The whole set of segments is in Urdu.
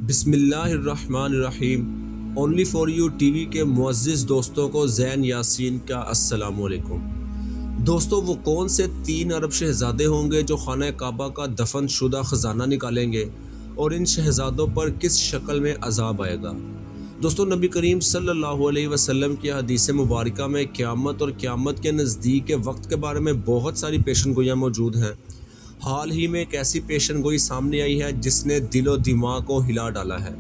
بسم اللہ الرحمن الرحیم۔ Only for U T V کے معزز دوستوں کو زین یاسین کا السلام علیکم۔ دوستو، وہ کون سے 3 عرب شہزادے ہوں گے جو خانہ کعبہ کا دفن شدہ خزانہ نکالیں گے، اور ان شہزادوں پر کس شکل میں عذاب آئے گا؟ دوستو، نبی کریم صلی اللہ علیہ وسلم کی حدیث مبارکہ میں قیامت اور قیامت کے نزدیک کے وقت کے بارے میں بہت ساری پیشن گوئیاں موجود ہیں۔ حال ہی میں ایک ایسی پیشن گوئی سامنے آئی ہے جس نے دل و دماغ کو ہلا ڈالا ہے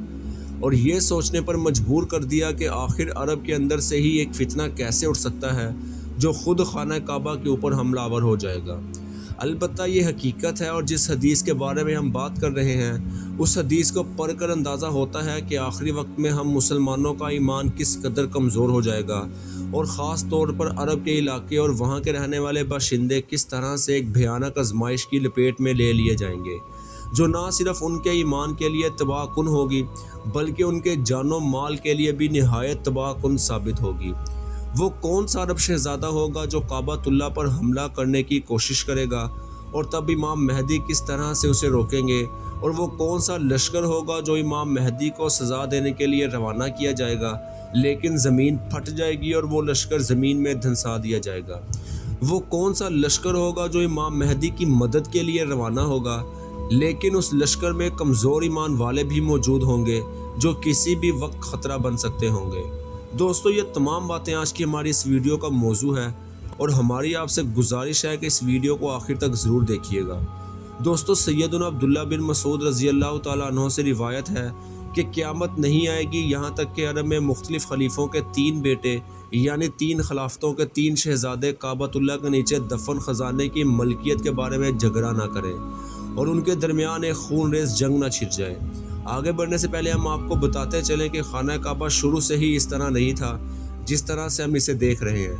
اور یہ سوچنے پر مجبور کر دیا کہ آخر عرب کے اندر سے ہی ایک فتنہ کیسے اٹھ سکتا ہے جو خود خانہ کعبہ کے اوپر حملہ آور ہو جائے گا۔ البتہ یہ حقیقت ہے، اور جس حدیث کے بارے میں ہم بات کر رہے ہیں اس حدیث کو پڑھ کر اندازہ ہوتا ہے کہ آخری وقت میں ہم مسلمانوں کا ایمان کس قدر کمزور ہو جائے گا، اور خاص طور پر عرب کے علاقے اور وہاں کے رہنے والے باشندے کس طرح سے ایک بھیانک آزمائش کی لپیٹ میں لے لیے جائیں گے، جو نہ صرف ان کے ایمان کے لیے تباہ کن ہوگی بلکہ ان کے جان و مال کے لیے بھی نہایت تباہ کن ثابت ہوگی۔ وہ کون سا عرب شہزادہ ہوگا جو کعبۃ اللہ پر حملہ کرنے کی کوشش کرے گا، اور تب امام مہدی کس طرح سے اسے روکیں گے، اور وہ کون سا لشکر ہوگا جو امام مہدی کو سزا دینے کے لیے روانہ کیا جائے گا لیکن زمین پھٹ جائے گی اور وہ لشکر زمین میں دھنسا دیا جائے گا؟ وہ کون سا لشکر ہوگا جو امام مہدی کی مدد کے لیے روانہ ہوگا لیکن اس لشکر میں کمزور ایمان والے بھی موجود ہوں گے جو کسی بھی وقت خطرہ بن سکتے ہوں گے؟ دوستو، یہ تمام باتیں آج کی ہماری اس ویڈیو کا موضوع ہے، اور ہماری آپ سے گزارش ہے کہ اس ویڈیو کو آخر تک ضرور دیکھیے گا۔ دوستو، سیدنا عبداللہ بن مسعود رضی اللہ تعالیٰ عنہ سے روایت ہے کہ قیامت نہیں آئے گی یہاں تک کہ عرب میں مختلف خلیفوں کے 3 بیٹے یعنی 3 خلافتوں کے 3 شہزادے کعبۃ اللہ کے نیچے دفن خزانے کی ملکیت کے بارے میں جھگڑا نہ کریں اور ان کے درمیان ایک خون ریز جنگ نہ چھڑ جائے۔ آگے بڑھنے سے پہلے ہم آپ کو بتاتے چلیں کہ خانہ کعبہ شروع سے ہی اس طرح نہیں تھا جس طرح سے ہم اسے دیکھ رہے ہیں۔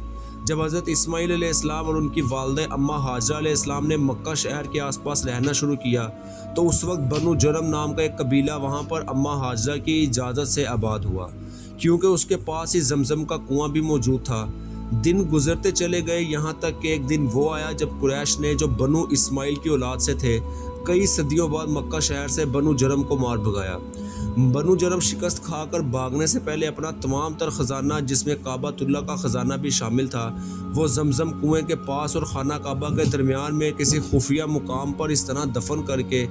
جب حضرت اسماعیل علیہ السلام اور ان کی والدہ اماں ہاجرہ علیہ السلام نے مکہ شہر کے آس پاس رہنا شروع کیا تو اس وقت بنو جرم نام کا ایک قبیلہ وہاں پر اماں ہاجرہ کی اجازت سے آباد ہوا، کیونکہ اس کے پاس ہی زمزم کا کنواں بھی موجود تھا۔ دن گزرتے چلے گئے یہاں تک کہ ایک دن وہ آیا جب قریش نے، جو بنو اسماعیل کی اولاد سے تھے، کئی صدیوں بعد مکہ شہر سے بنو جرم کو مار بھگایا۔ بنو جرم شکست کھا کر بھاگنے سے پہلے اپنا تمام تر خزانہ، جس میں کعبۃ اللہ کا خزانہ بھی شامل تھا، وہ زمزم کنویں کے پاس اور خانہ کعبہ کے درمیان میں کسی خفیہ مقام پر اس طرح دفن کر کے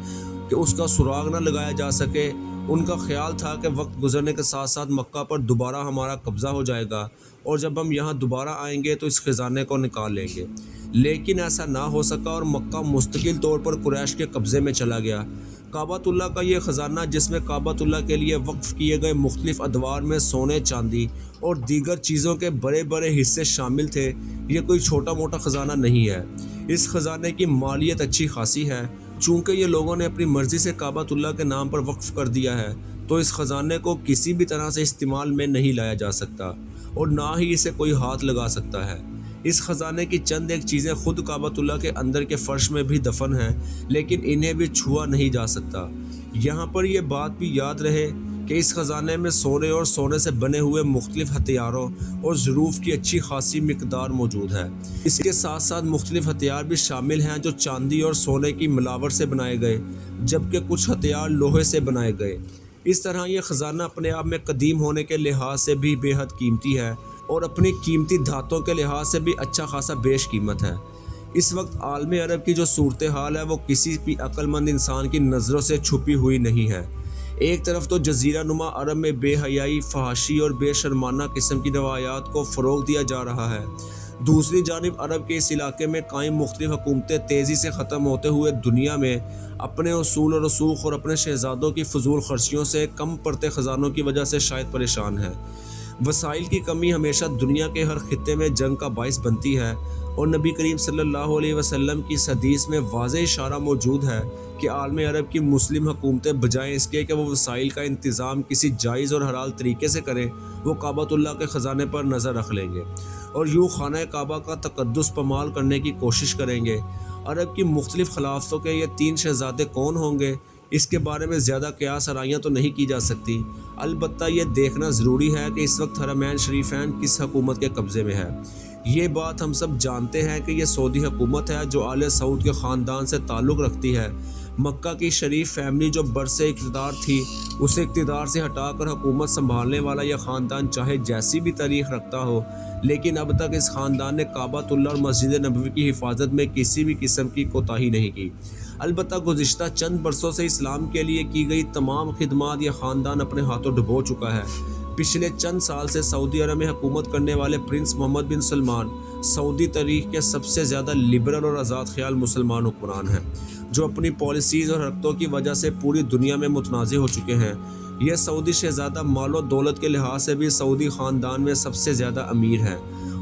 کہ اس کا سراغ نہ لگایا جا سکے۔ ان کا خیال تھا کہ وقت گزرنے کے ساتھ ساتھ مکہ پر دوبارہ ہمارا قبضہ ہو جائے گا، اور جب ہم یہاں دوبارہ آئیں گے تو اس خزانے کو نکال لیں گے، لیکن ایسا نہ ہو سکا اور مکہ مستقل طور پر قریش کے قبضے میں چلا گیا۔ کعبۃ اللہ کا یہ خزانہ، جس میں کعبۃ اللہ کے لیے وقف کیے گئے مختلف ادوار میں سونے، چاندی اور دیگر چیزوں کے بڑے بڑے حصے شامل تھے، یہ کوئی چھوٹا موٹا خزانہ نہیں ہے۔ اس خزانے کی مالیت اچھی خاصی ہے۔ چونکہ یہ لوگوں نے اپنی مرضی سے کعبۃ اللہ کے نام پر وقف کر دیا ہے تو اس خزانے کو کسی بھی طرح سے استعمال میں نہیں لایا جا سکتا اور نہ ہی اسے کوئی ہاتھ لگا سکتا ہے۔ اس خزانے کی چند ایک چیزیں خود کعبۃ اللہ کے اندر کے فرش میں بھی دفن ہیں، لیکن انہیں بھی چھوا نہیں جا سکتا۔ یہاں پر یہ بات بھی یاد رہے کہ اس خزانے میں سونے اور سونے سے بنے ہوئے مختلف ہتھیاروں اور ظروف کی اچھی خاصی مقدار موجود ہے۔ اس کے ساتھ ساتھ مختلف ہتھیار بھی شامل ہیں جو چاندی اور سونے کی ملاوٹ سے بنائے گئے، جبکہ کچھ ہتھیار لوہے سے بنائے گئے۔ اس طرح یہ خزانہ اپنے آپ میں قدیم ہونے کے لحاظ سے بھی بے حد قیمتی ہے اور اپنی قیمتی دھاتوں کے لحاظ سے بھی اچھا خاصا بیش قیمت ہے۔ اس وقت عالم عرب کی جو صورتحال ہے وہ کسی بھی عقل مند انسان کی نظروں سے چھپی ہوئی نہیں ہے۔ ایک طرف تو جزیرہ نما عرب میں بے حیائی، فحاشی اور بے شرمانہ قسم کی روایات کو فروغ دیا جا رہا ہے، دوسری جانب عرب کے اس علاقے میں قائم مختلف حکومتیں تیزی سے ختم ہوتے ہوئے دنیا میں اپنے اصول و رسوخ اور اپنے شہزادوں کی فضول خرچیوں سے کم پڑتے خزانوں کی وجہ سے شاید پریشان ہیں۔ وسائل کی کمی ہمیشہ دنیا کے ہر خطے میں جنگ کا باعث بنتی ہے، اور نبی کریم صلی اللہ علیہ وسلم کی اس حدیث میں واضح اشارہ موجود ہے کہ عالم عرب کی مسلم حکومتیں بجائے اس کے کہ وہ وسائل کا انتظام کسی جائز اور حلال طریقے سے کریں، وہ کعبۃ اللہ کے خزانے پر نظر رکھ لیں گے اور یوں خانہ کعبہ کا تقدس پامال کرنے کی کوشش کریں گے۔ عرب کی مختلف خلافتوں کے یہ 3 شہزادے کون ہوں گے، اس کے بارے میں زیادہ قیاس آرائیاں تو نہیں کی جا سکتی، البتہ یہ دیکھنا ضروری ہے کہ اس وقت حرمین شریفین کس حکومت کے قبضے میں ہے۔ یہ بات ہم سب جانتے ہیں کہ یہ سعودی حکومت ہے جو آل سعود کے خاندان سے تعلق رکھتی ہے، مکہ کی شریف فیملی جو برسِ اقتدار تھی، اسے اقتدار سے ہٹا کر حکومت سنبھالنے والا یہ خاندان چاہے جیسی بھی تاریخ رکھتا ہو، لیکن اب تک اس خاندان نے کعبۃ اللہ اور مسجد نبوی کی حفاظت میں کسی بھی قسم کی کوتاہی نہیں کی۔ البتہ گزشتہ چند برسوں سے اسلام کے لیے کی گئی تمام خدمات یہ خاندان اپنے ہاتھوں ڈبو چکا ہے۔ پچھلے چند سال سے سعودی عرب میں حکومت کرنے والے پرنس محمد بن سلمان سعودی تاریخ کے سب سے زیادہ لبرل اور آزاد خیال مسلمان حکمران ہیں، جو اپنی پالیسیز اور حرکتوں کی وجہ سے پوری دنیا میں متنازع ہو چکے ہیں۔ یہ سعودی شہزادہ مال و دولت کے لحاظ سے بھی سعودی خاندان میں سب سے زیادہ امیر ہے،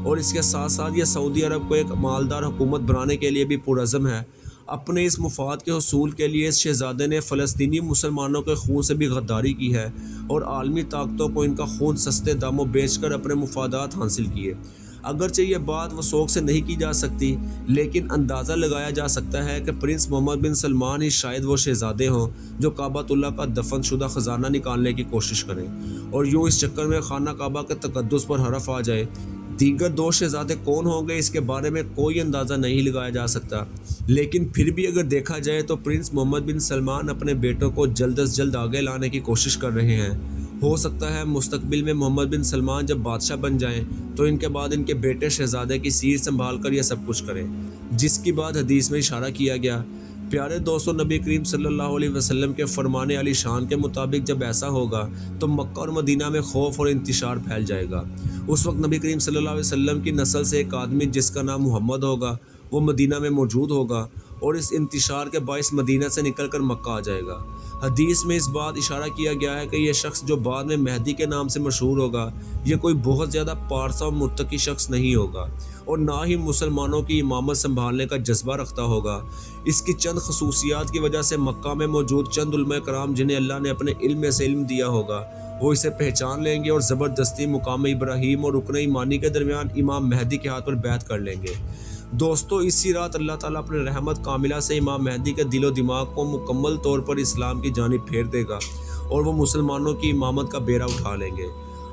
اور اس کے ساتھ ساتھ یہ سعودی عرب کو ایک مالدار حکومت بنانے کے لیے بھی پرعزم ہے۔ اپنے اس مفاد کے حصول کے لیے اس شہزادے نے فلسطینی مسلمانوں کے خون سے بھی غداری کی ہے اور عالمی طاقتوں کو ان کا خون سستے داموں بیچ کر اپنے مفادات حاصل کیے۔ اگرچہ یہ بات وثوق سے نہیں کی جا سکتی، لیکن اندازہ لگایا جا سکتا ہے کہ پرنس محمد بن سلمان ہی شاید وہ شہزادے ہوں جو کعبۃ اللہ کا دفن شدہ خزانہ نکالنے کی کوشش کریں اور یوں اس چکر میں خانہ کعبہ کے تقدس پر حرف آ جائے۔ دیگر دو شہزادے کون ہوں گے اس کے بارے میں کوئی اندازہ نہیں لگایا جا سکتا، لیکن پھر بھی اگر دیکھا جائے تو پرنس محمد بن سلمان اپنے بیٹوں کو جلد از جلد آگے لانے کی کوشش کر رہے ہیں۔ ہو سکتا ہے مستقبل میں محمد بن سلمان جب بادشاہ بن جائیں تو ان کے بعد ان کے بیٹے شہزادے کی سیر سنبھال کر یہ سب کچھ کریں، جس کی بات حدیث میں اشارہ کیا گیا۔ پیارے دوستوں، نبی کریم صلی اللہ علیہ وسلم کے فرمان علی شان کے مطابق جب ایسا ہوگا تو مکہ اور مدینہ میں خوف اور انتشار پھیل جائے گا۔ اس وقت نبی کریم صلی اللہ علیہ وسلم کی نسل سے ایک آدمی جس کا نام محمد ہوگا وہ مدینہ میں موجود ہوگا اور اس انتشار کے باعث مدینہ سے نکل کر مکہ آ جائے گا۔ حدیث میں اس بات اشارہ کیا گیا ہے کہ یہ شخص جو بعد میں مہدی کے نام سے مشہور ہوگا، یہ کوئی بہت زیادہ پارسا اور متقی شخص نہیں ہوگا اور نہ ہی مسلمانوں کی امامت سنبھالنے کا جذبہ رکھتا ہوگا۔ اس کی چند خصوصیات کی وجہ سے مکہ میں موجود چند علماء کرام جنہیں اللہ نے اپنے علم میں سے علم دیا ہوگا، وہ اسے پہچان لیں گے اور زبردستی مقام ابراہیم اور رکن ایمانی کے درمیان امام مہدی کے ہاتھ پر بیعت کر لیں گے۔ دوستو، اسی رات اللہ تعالیٰ اپنے رحمت کاملہ سے امام مہدی کے دل و دماغ کو مکمل طور پر اسلام کی جانب پھیر دے گا اور وہ مسلمانوں کی امامت کا بیڑا اٹھا لیں گے۔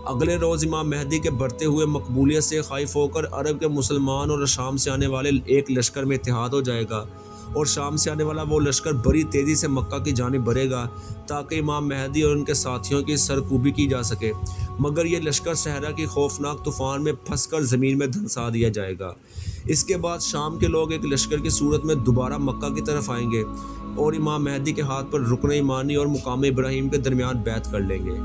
اگلے روز امام مہدی کے بڑھتے ہوئے مقبولیت سے خائف ہو کر عرب کے مسلمان اور شام سے آنے والے ایک لشکر میں اتحاد ہو جائے گا اور شام سے آنے والا وہ لشکر بڑی تیزی سے مکہ کی جانب بڑھے گا تاکہ امام مہدی اور ان کے ساتھیوں کی سرکوبی کی جا سکے، مگر یہ لشکر صحرا کی خوفناک طوفان میں پھنس کر زمین میں دھنسا دیا جائے گا۔ اس کے بعد شام کے لوگ ایک لشکر کی صورت میں دوبارہ مکہ کی طرف آئیں گے اور امام مہدی کے ہاتھ پر رکن ایمانی اور مقام ابراہیم کے درمیان بیعت کر لیں گے۔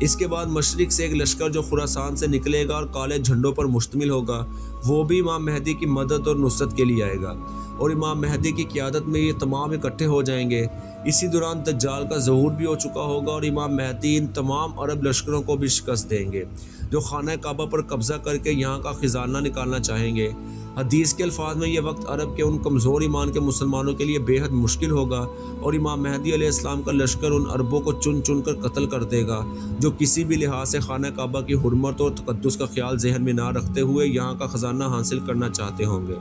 اس کے بعد مشرق سے ایک لشکر جو خراسان سے نکلے گا اور کالے جھنڈوں پر مشتمل ہوگا، وہ بھی امام مہدی کی مدد اور نصرت کے لیے آئے گا اور امام مہدی کی قیادت میں یہ تمام اکٹھے ہو جائیں گے۔ اسی دوران دجال کا ظہور بھی ہو چکا ہوگا اور امام مہدی ان تمام عرب لشکروں کو بھی شکست دیں گے جو خانہ کعبہ پر قبضہ کر کے یہاں کا خزانہ نکالنا چاہیں گے۔ حدیث کے الفاظ میں یہ وقت عرب کے ان کمزور ایمان کے مسلمانوں کے لیے بے حد مشکل ہوگا اور امام مہدی علیہ السلام کا لشکر ان عربوں کو چن چن کر قتل کر دے گا جو کسی بھی لحاظ سے خانہ کعبہ کی حرمت اور تقدس کا خیال ذہن میں نہ رکھتے ہوئے یہاں کا خزانہ حاصل کرنا چاہتے ہوں گے۔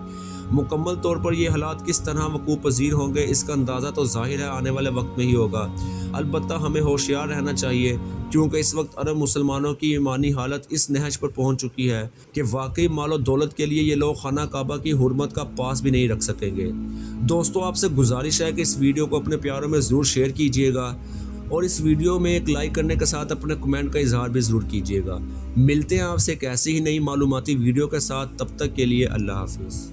مکمل طور پر یہ حالات کس طرح وقوع پذیر ہوں گے اس کا اندازہ تو ظاہر ہے آنے والے وقت میں ہی ہوگا، البتہ ہمیں ہوشیار رہنا چاہیے کیونکہ اس وقت عرب مسلمانوں کی ایمانی حالت اس نہج پر پہنچ چکی ہے کہ واقعی مال و دولت کے لیے یہ لوگ خانہ کعبہ کی حرمت کا پاس بھی نہیں رکھ سکیں گے۔ دوستو، آپ سے گزارش ہے کہ اس ویڈیو کو اپنے پیاروں میں ضرور شیئر کیجیے گا اور اس ویڈیو میں ایک لائک کرنے کے ساتھ اپنے کمنٹ کا اظہار بھی ضرور کیجیے گا۔ ملتے ہیں آپ سے ایک ایسی ہی نئی معلوماتی ویڈیو کے ساتھ، تب تک کے لیے اللہ حافظ۔